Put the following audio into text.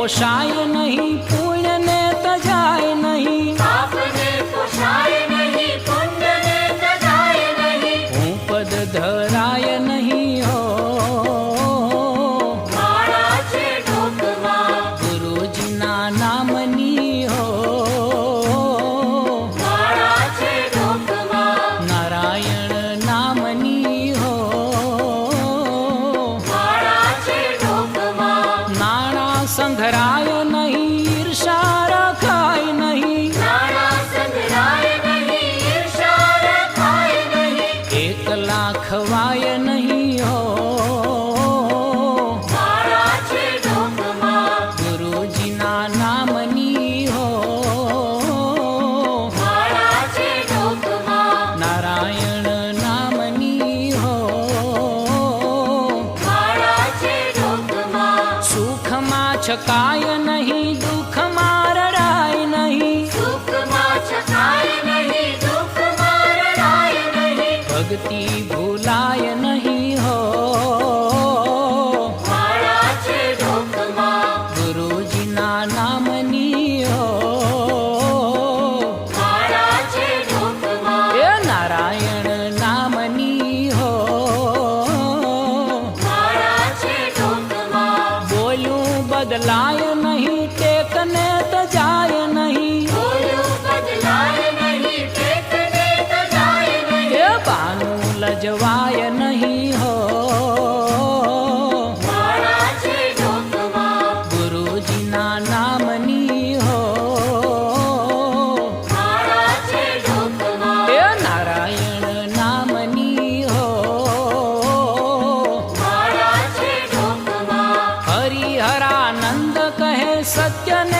પોષાય નહીં, પુણ્ય ને તજાય નહીં, પાપને પોષાય નહીં, પુણ્યને તજાય નહીં, હું પદ ધરાય નહીં હો, માળા છે ઢોકમાં, ગુરુજીના નામની હો, માળા છે ઢોકમાં, નારાયણ નામની હો, માળા છે ઢોકમાં, નાણા સંઘરાય નહીં, ઈર્ષા રખાય નહીં, નાણા સંઘરાય નહીં, ઈર્ષા રખાય નહીં, એકલા ખવાય નહીં હો, માળા છે ઢોકમાં, ગુરુજીના નામની હો, માળા છે ઢોકમાં, નારાયણ નામની હો, માળા છે ઢોકમાં, સુખમાં છકાય નહીં, દુઃખમાં રડાય નહીં, સુખમાં છકાય નહીં, દુઃખમાં રડાય નહીં, ભક્તિ ભૂલાય નહીં હો, માળા છે ઢોકમાં, ગુરુજીના નામની હો, માળા છે ઢોકમાં, એ નારાયણ નામની હો, માળા છે ઢોકમાં, બોલ્યું બદલાય નહીં, ટેકને તજાય નહીં, બોલ્યું બદલાય નહીં, ટેકને તજાય નહીં, એ બાનું લજવાય નહીં હો, માળા છે ઢોકમાં, ગુરુજીના નામની હો, માળા છે ઢોકમાં, એ નારાયણ નામની હો, માળા છે ઢોકમાં, હરિહરાનંદ કહે સત્યને